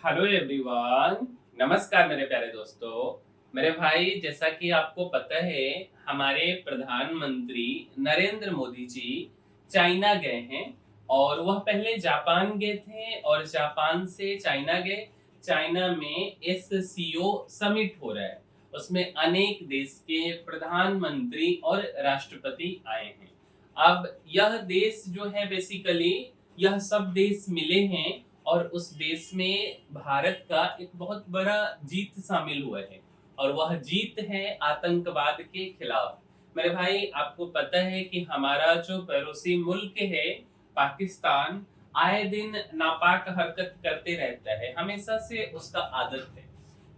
Hello everyone. नमस्कार मेरे प्यारे दोस्तों। मेरे भाई, जैसा कि आपको पता है, हमारे प्रधानमंत्री नरेंद्र मोदी जी चाइना गए हैं। और वह पहले जापान गए थे और जापान से चाइना गए। चाइना में एससीओ समिट हो रहा है, उसमें अनेक देश के प्रधानमंत्री और राष्ट्रपति आए हैं। अब यह देश जो है बेसिकली, यह सब देश मिले हैं और उस देश में भारत का एक बहुत बड़ा जीत शामिल हुआ है। और वह जीत है आतंकवाद के खिलाफ। मेरे भाई, आपको पता है कि हमारा जो पड़ोसी मुल्क है पाकिस्तान, आए दिन नापाक हरकत करते रहता है, हमेशा से उसका आदत है।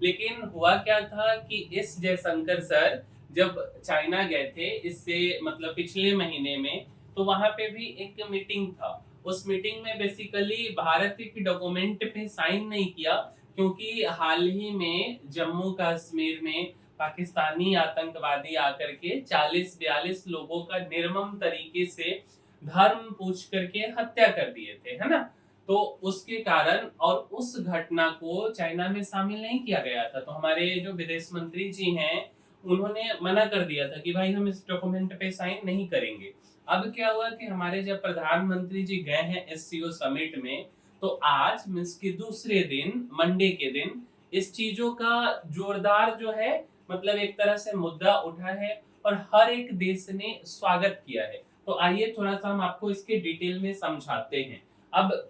लेकिन हुआ क्या था कि इस जयशंकर सर जब चाइना गए थे, इससे मतलब पिछले महीने में, तो वहां पे भी एक मीटिंग था। उस मीटिंग में बेसिकली भारत के डॉक्यूमेंट पे साइन नहीं किया, क्योंकि हाल ही में जम्मू कश्मीर में पाकिस्तानी आतंकवादी आकर के 40-42 लोगों का निर्मम तरीके से धर्म पूछ करके हत्या कर दिए थे, है ना। तो उसके कारण और उस घटना को चाइना में शामिल नहीं किया गया था। तो हमारे जो विदेश मंत्री जी हैं, उन्होंने मना कर दिया था कि भाई हम इस डॉक्यूमेंट पे साइन नहीं करेंगे। अब क्या हुआ कि हमारे जब प्रधानमंत्री जी गए हैं एससीओ समिट में, तो आज मीन्स के दूसरे दिन, मंडे के दिन, इस चीजों का जोरदार जो है, मतलब एक तरह से मुद्दा उठा है और हर एक देश ने स्वागत किया है। तो आइए थोड़ा सा हम आपको इसके डिटेल में समझाते हैं। अब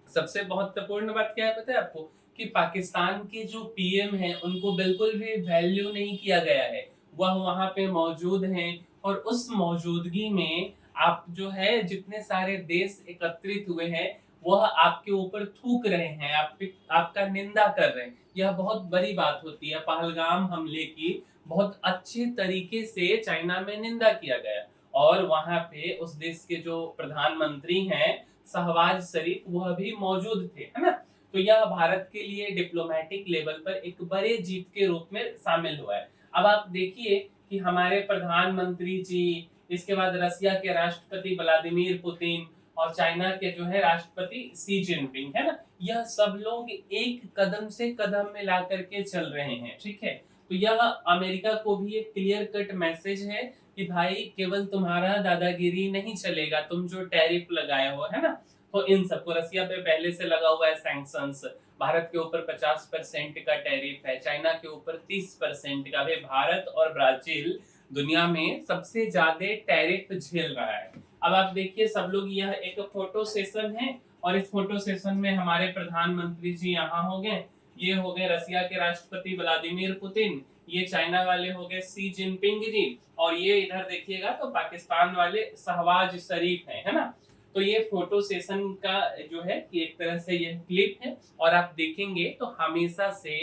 सबसे महत्वपूर्ण बात क्या है पता है आपको? कि पाकिस्तान के जो पीएम हैं उनको बिल्कुल भी वैल्यू नहीं किया गया है। वह वहां पे मौजूद हैं और उस मौजूदगी में आप जो है जितने सारे देश एकत्रित हुए हैं, वह आपके ऊपर थूक रहे हैं, आपका निंदा कर रहे हैं। यह बहुत बड़ी बात होती है। पहलगाम हमले की बहुत अच्छे तरीके से चाइना में निंदा किया गया। और वहां पे उस देश के जो प्रधानमंत्री हैं शहबाज शरीफ, वह भी मौजूद थे, है ना। तो यह भारत के लिए डिप्लोमेटिक लेवल पर एक बड़े जीत के रूप में शामिल हुआ है। अब आप देखिए कि हमारे प्रधानमंत्री जी, इसके बाद रसिया के राष्ट्रपति व्लादिमीर पुतिन और चाइना के जो है राष्ट्रपति शी जिनपिंग, है ना, यह सब लोग एक कदम से कदम मिला करके चल रहे हैं, ठीक है। तो यह अमेरिका को भी एक क्लियर कट मैसेज है कि भाई केवल तुम्हारा दादागिरी नहीं चलेगा, तुम जो टैरिफ लगाए हो, है ना। तो इन सबको, रसिया पे पहले से लगा हुआ है सैंक्शंस, भारत के ऊपर 50% का टैरिफ है, चाइना के ऊपर 30% का। भाई भारत और ब्राजील दुनिया में सबसे ज्यादा टैरिफ झेल रहा है। अब आप देखिए, सब लोग, यह एक फोटो सेशन है और इस फोटो सेशन में हमारे प्रधानमंत्री जी यहाँ हो गए। ये हो गए रसिया के राष्ट्रपति व्लादिमीर पुतिन, ये चाइना वाले हो गए शी जिनपिंग जी, और ये इधर देखिएगा तो पाकिस्तान वाले शहबाज शरीफ है ना। तो ये फोटो सेशन का जो है कि एक तरह से ये क्लिप है। और आप देखेंगे तो हमेशा से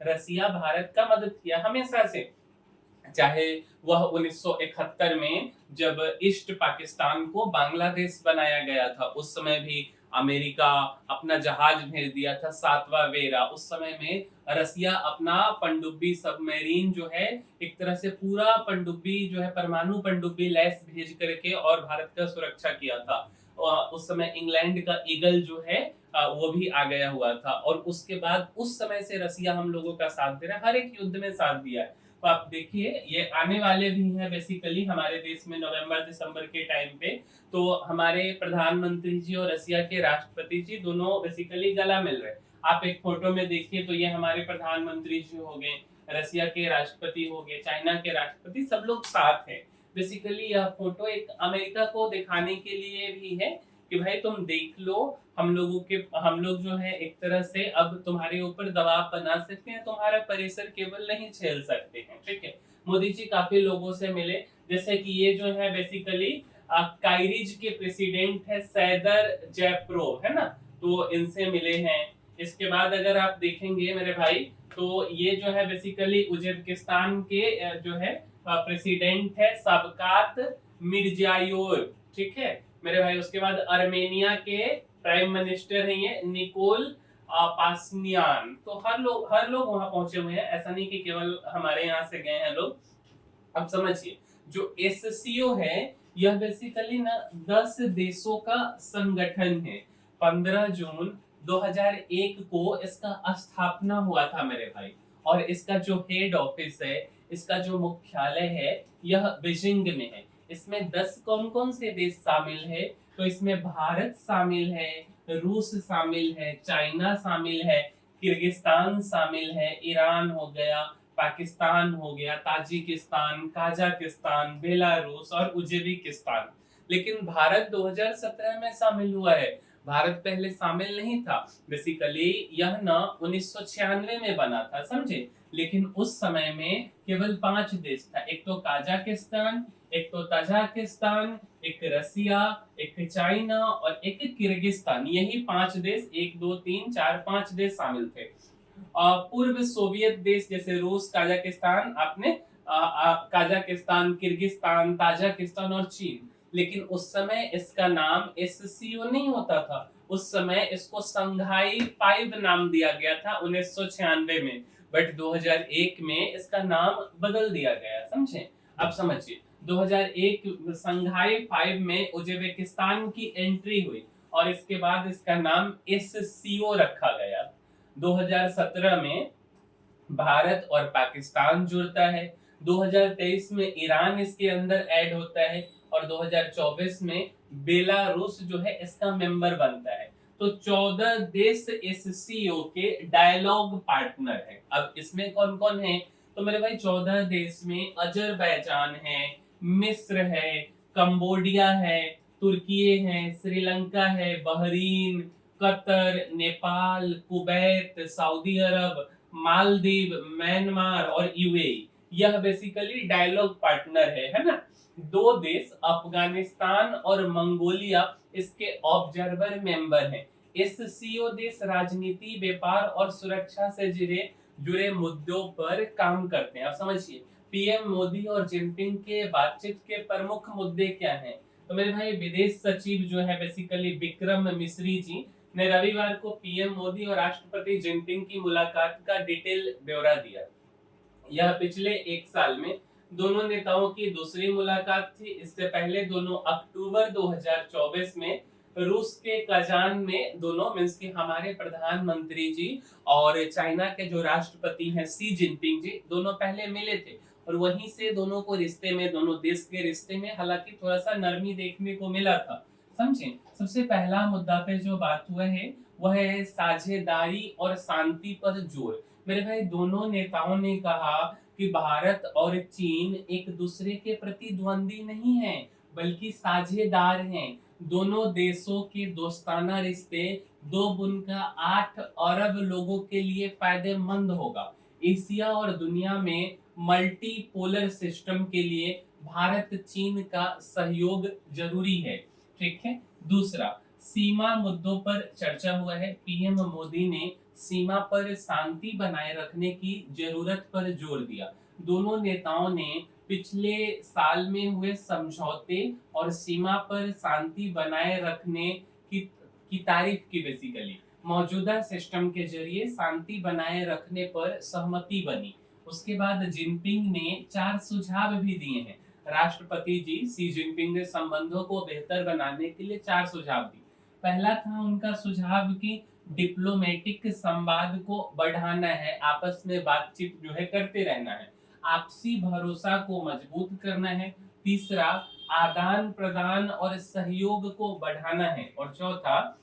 रसिया भारत का मदद किया, हमेशा से। चाहे वह 1971 में जब ईस्ट पाकिस्तान को बांग्लादेश बनाया गया था, उस समय भी अमेरिका अपना जहाज भेज दिया था, सातवां वेरा। उस समय में रसिया अपना पनडुब्बी सबमरीन जो है, एक तरह से पूरा पनडुब्बी जो है, परमाणु पनडुब्बी लैस भेज करके और भारत का सुरक्षा किया था। उस समय इंग्लैंड का ईगल जो है वो भी आ गया हुआ था। और उसके बाद उस समय से रसिया हम लोगों का साथ दे रहा है, हर एक युद्ध में साथ दिया है। तो आप देखिए, ये आने वाले भी हैं बेसिकली हमारे देश में नवंबर दिसंबर के टाइम पे। तो हमारे प्रधानमंत्री जी और रसिया के राष्ट्रपति जी दोनों बेसिकली गला मिल रहे हैं। आप एक फोटो में देखिए तो ये हमारे प्रधानमंत्री जी हो गए, रसिया के राष्ट्रपति हो गए, चाइना के राष्ट्रपति, सब लोग साथ हैं। बेसिकली यह फोटो एक अमेरिका को दिखाने के लिए भी है कि भाई तुम देख लो, हम लोग जो है एक तरह से अब तुम्हारे ऊपर दबाव बना सकते हैं, तुम्हारा परिसर केवल नहीं झेल सकते हैं, ठीक है। मोदी जी काफी लोगों से मिले, जैसे कि ये जो है बेसिकली कायरीज के प्रेसिडेंट है सैदर जयप्रो, है ना। तो इनसे मिले हैं। इसके बाद अगर आप देखेंगे मेरे भाई, तो ये जो है बेसिकली उज्बेकिस्तान के जो है प्रेसिडेंट है शबकात मिर्जियोयेव, ठीक है मेरे भाई। उसके बाद अर्मेनिया के प्राइम मिनिस्टर हैं ये निकोल पासनियान। तो हर लोग वहां पहुंचे हुए हैं, ऐसा नहीं कि केवल हमारे यहाँ से गए हैं लोग। अब समझिए, जो एससीओ है, यह बेसिकली ना 10 देशों का संगठन है। 15 जून 2001 को इसका स्थापना हुआ था मेरे भाई। और इसका जो हेड ऑफिस है, इसका जो मुख्यालय है, यह बीजिंग में है। इसमें 10 कौन कौन से देश शामिल है? तो इसमें भारत शामिल है, रूस शामिल है, चाइना शामिल है, किर्गिस्तान शामिल है, ईरान हो गया, पाकिस्तान हो गया, ताजिकिस्तान, काजाकिस्तान, बेलारूस और उज्बेकिस्तान। लेकिन भारत 2017 में शामिल हुआ है। भारत पहले शामिल नहीं था। बेसिकली यह ना 1996 में बना था, समझे। लेकिन उस समय में केवल 5 देश था। एक तो काजाकिस्तान, एक तो तजाकिस्तान, एक रसिया, एक चाइना और एक किर्गिस्तान। यही 5 देश, 1 2 3 4 5 देश शामिल थे। पूर्व सोवियत देश जैसे रूस, काजाकिस्तान, आपने काजाकिस्तान, किर्गिस्तान, ताजिकिस्तान और चीन। लेकिन उस समय इसका नाम एससीओ नहीं होता था। उस समय इसको संघाई 5 नाम दिया गया था 1996 में। बट 2001 में इसका नाम बदल दिया गया, समझे। अब समझिए, 2001 संघाई 5 में उज्बेकिस्तान की एंट्री हुई और इसके बाद इसका नाम एससीओ रखा गया। 2017 में भारत और पाकिस्तान जुड़ता है। 2023 में ईरान इसके अंदर ऐड होता है और 2024 में बेलारूस जो है इसका मेंबर बनता है। तो 14 देश एससीओ के डायलॉग पार्टनर है। अब इसमें कौन कौन है? तो मेरे भाई 14 देश में अजरबैजान है, मिस्र है, कंबोडिया है, तुर्की है, श्रीलंका है, बहरीन, कतर, नेपाल, कुवैत, सऊदी अरब, मालदीव, म्यांमार और यूएई। यह बेसिकली डायलॉग पार्टनर है ना। 2 देश अफगानिस्तान और मंगोलिया इसके ऑब्जर्वर मेंबर हैं। एससीओ देश राजनीति, व्यापार और सुरक्षा से जुड़े मुद्दों पर काम करते हैं। आप समझिए, पीएम मोदी और जिनपिंग के बातचीत के प्रमुख मुद्दे क्या हैं? तो मेरे भाई विदेश सचिव जो है बेसिकली विक्रम मिस्री जी ने रविवार को पीएम मोदी और राष्ट्रपति जिनपिंग की मुलाकात का डिटेल ब्यौरा दिया। यह पिछले 1 साल में दोनों नेताओं की दूसरी मुलाकात थी। इससे पहले दोनों अक्टूबर 2024 में रूस के कजान में दोनों मींस कि हमारे प्रधानमंत्री जी और चाइना के जो राष्ट्रपति हैं सी जिनपिंग जी, दोनों पहले मिले थे। और वहीं से दोनों को रिश्ते में, दोनों देश के रिश्ते में हालांकि थोड़ा सा नरमी देखने को मिला था, समझे। सबसे पहला मुद्दा पे जो बात हुआ है वह है साझेदारी और शांति पर जोर। मेरे भाई दोनों नेताओं ने कहा कि भारत और चीन एक दूसरे के प्रतिद्वंदी नहीं है, बल्कि साझेदार हैं। दोनों देशों के दोस्ताना रिश्ते 2.8 अरब लोगों के लिए फायदेमंद होगा। एशिया और दुनिया में मल्टीपोलर सिस्टम के लिए भारत चीन का सहयोग जरूरी है, ठीक है। दूसरा, सीमा मुद्दों पर चर्चा हुआ है। पीएम मोदी ने सीमा पर शांति बनाए रखने की जरूरत पर जोर दिया। दोनों नेताओं ने पिछले साल में हुए समझौते और सीमा पर शांति बनाए रखने की तारीफ की। बेसिकली मौजूदा सिस्टम के जरिए शांति बनाए रखने पर सहमति बनी। उसके बाद जिनपिंग ने 4 सुझाव भी दिए हैं। राष्ट्रपति जी सी जिनपिंग ने संबंधों को बेहतर बनाने के लिए 4 सुझाव दिए। पहला था उनका सुझाव कि डिप्लोमेटिक संवाद को बढ़ाना है, आपस में बातचीत जो है करते रहना है, आपसी भरोसा को मजबूत करना है। तीसरा, आदान प्रदान और सहयोग को बढ़ाना है। और चौथा,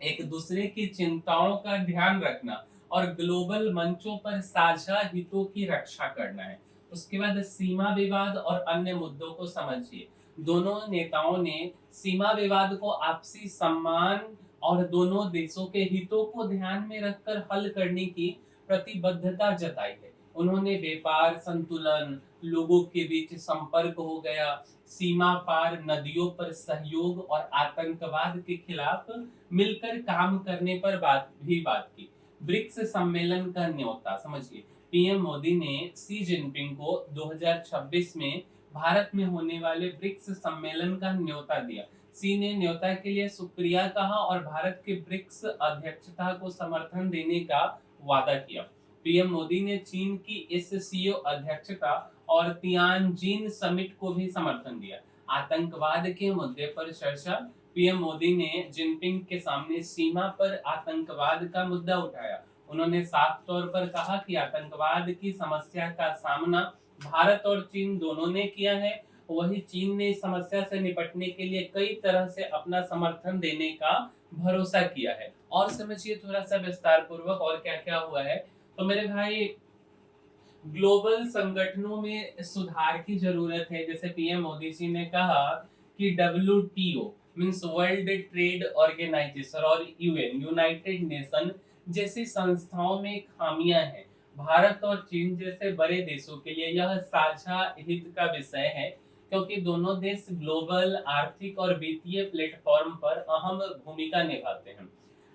एक दूसरे की चिंताओं का ध्यान रखना और ग्लोबल मंचों पर साझा हितों की रक्षा करना है। उसके बाद सीमा विवाद और अन्य मुद्दों को समझिए। दोनों नेताओं ने सीमा विवाद को आपसी सम्मान और दोनों देशों के हितों को ध्यान में रखकर हल करने की प्रतिबद्धता जताई है। उन्होंने व्यापार संतुलन, लोगों के बीच संपर्क हो गया, सीमा पार नदियों पर सहयोग और आतंकवाद के खिलाफ मिलकर काम करने पर बात की। ब्रिक्स सम्मेलन का न्योता समझिए। पीएम मोदी ने सी जिनपिंग को 2026 में भारत में होने वाले ब्रिक्स सम्मेलन का न्योता दिया। सी ने न्योता के लिए शुक्रिया कहा और भारत के ब्रिक्स अध्यक्षता को समर्थन देने का वादा किया। पीएम मोदी ने चीन की एससीओ अध्यक्षता और तियानजिन समिट को भी समर्थन दिया। आतंकवाद के मुद्दे पर चर्चा। पीएम मोदी ने जिनपिंग के सामने सीमा पर आतंकवाद का मुद्दा उठाया। उन्होंने साफ तौर पर कहा कि आतंकवाद की समस्या का सामना भारत और चीन दोनों ने किया है। वही चीन ने इस समस्या से निपटने के लिए कई तरह से अपना समर्थन देने का भरोसा किया है। और समझिए थोड़ा सा विस्तार पूर्वक और क्या क्या हुआ है। तो मेरे भाई, ग्लोबल संगठनों में सुधार की जरूरत है। जैसे पीएम मोदी जी ने कहा कि WTO means world trade organisation और यूएन यूनाइटेड नेशन जैसी संस्थाओं में खामियां हैं। भारत और चीन जैसे बड़े देशों के लिए यह साझा हित का विषय है, क्योंकि दोनों देश ग्लोबल आर्थिक और वित्तीय प्लेटफॉर्म पर अहम भूमिका निभाते हैं।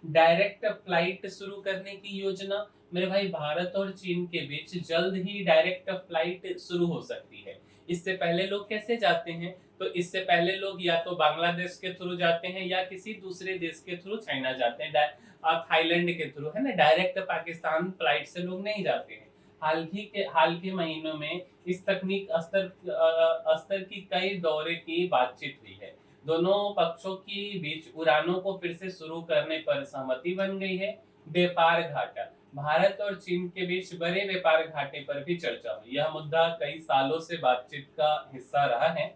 डायरेक्ट फ्लाइट शुरू करने की योजना, मेरे भाई भारत और चीन के बीच जल्द ही डायरेक्ट फ्लाइट शुरू हो सकती है। इससे पहले लोग कैसे जाते हैं? तो इससे पहले लोग या तो बांग्लादेश के थ्रू जाते हैं या किसी दूसरे देश के थ्रू चाइना जाते हैं, थाईलैंड के थ्रू, है ना। डायरेक्ट पाकिस्तान फ्लाइट से लोग नहीं जाते हैं। हाल के महीनों में इस तकनीक स्तर की कई दौरे की बातचीत हुई है। दोनों पक्षों के बीच उड़ानों को फिर से शुरू करने पर सहमति बन गई है। व्यापार घाटा, भारत और चीन के बीच बड़े व्यापार घाटे पर भी चर्चा हुई। यह मुद्दा कई सालों से बातचीत का हिस्सा रहा है।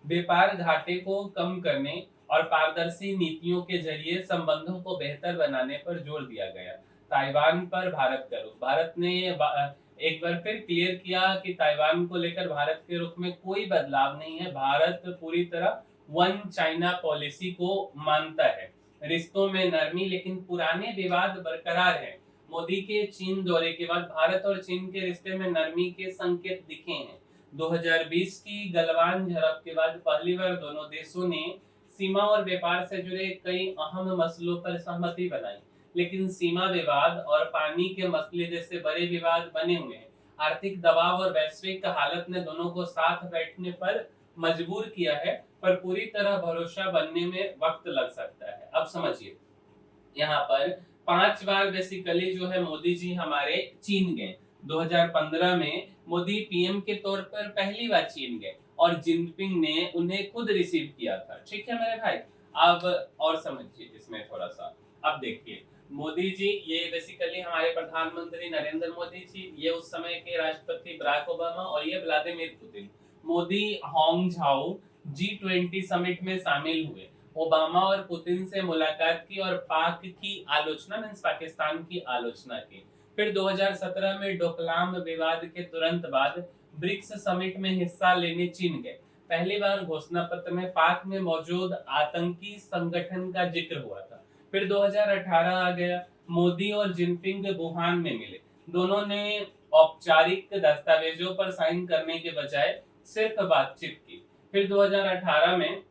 व्यापार घाटे को कम करने और पारदर्शी नीतियों के जरिए संबंधों को बेहतर बनाने पर जोर दिया गया। ताइवान पर भारत का रुख, भारत ने एक बार फिर क्लियर किया कि ताइवान को लेकर भारत के रुख में कोई बदलाव नहीं है। भारत पूरी तरह वन चाइना पॉलिसी को मानता है। रिश्तों में नरमी, लेकिन पुराने विवाद बरकरार हैं। मोदी के चीन दौरे के बाद भारत और चीन के रिश्ते में नरमी के संकेत दिखे हैं। 2020 की गलवान झड़प के बाद पहली बार दोनों देशों ने सीमा और व्यापार से जुड़े कई अहम मसलों पर सहमति बनाई, लेकिन सीमा विवाद और पानी के मसले जैसे बड़े विवाद बने हुए हैं। आर्थिक दबाव और वैश्विक हालत ने दोनों को साथ बैठने पर मजबूर किया है, पर पूरी तरह भरोसा बनने में वक्त लग सकता है। अब समझिए, यहाँ पर 5 बार बेसिकली जो है मोदी जी हमारे चीन गए। 2015 में मोदी पीएम के तौर पर पहली बार चीन गए और जिनपिंग ने उन्हें खुद रिसीव किया था। ठीक है मेरे भाई। अब और समझिए इसमें थोड़ा सा। अब देखिए, मोदी जी ये बेसिकली हमारे प्रधानमंत्री नरेंद्र मोदी जी, ये उस समय के राष्ट्रपति बराक ओबामा और ये Vladimir Putin. Modi Hangzhou G20 summit में शामिल हुए। ओबामा और पुतिन से मुलाकात की और पाक की आलोचना मींस पाकिस्तान की आलोचना की। फिर 2017 में डोकलाम विवाद के तुरंत बाद ब्रिक्स समिट में हिस्सा लेने चीन गए। पहली बार घोषणा पत्र में पाक में मौजूद आतंकी संगठन का जिक्र हुआ था। फिर 2018 आ गया, मोदी और जिनपिंग वुहान में मिले। दोनों ने औपचारिक दस्तावेजों पर साइन करने के बजाय सिर्फ बातचीत की। फिर 2018 में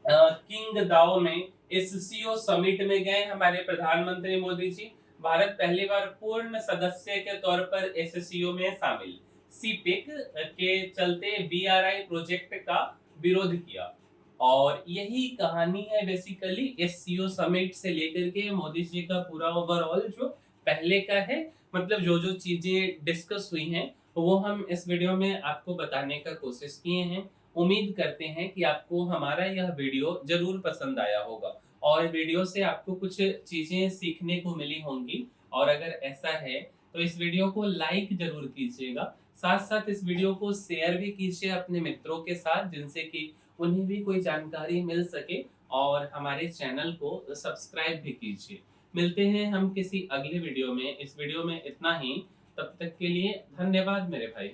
किंग दाओ में एससीओ समिट में गए हमारे प्रधानमंत्री मोदी जी। भारत पहली बार पूर्ण सदस्य के तौर पर एससीओ में शामिल। सीपेक के चलते बीआरआई प्रोजेक्ट का विरोध किया। और यही कहानी है बेसिकली एससीओ समिट से लेकर के मोदी जी का पूरा ओवरऑल जो पहले का है। मतलब जो जो चीजें डिस्कस हुई हैं वो हम इस वीडियो में आपको बताने का कोशिश किए हैं। उम्मीद करते हैं कि आपको हमारा यह वीडियो जरूर पसंद आया होगा और वीडियो से आपको कुछ चीजें सीखने को मिली होंगी। और अगर ऐसा है तो इस वीडियो को लाइक जरूर कीजिएगा, साथ साथ इस वीडियो को शेयर भी कीजिए अपने मित्रों के साथ, जिनसे कि उन्हें भी कोई जानकारी मिल सके। और हमारे चैनल को सब्सक्राइब भी कीजिए। मिलते हैं हम किसी अगले वीडियो में। इस वीडियो में इतना ही। तब तक के लिए धन्यवाद मेरे भाई।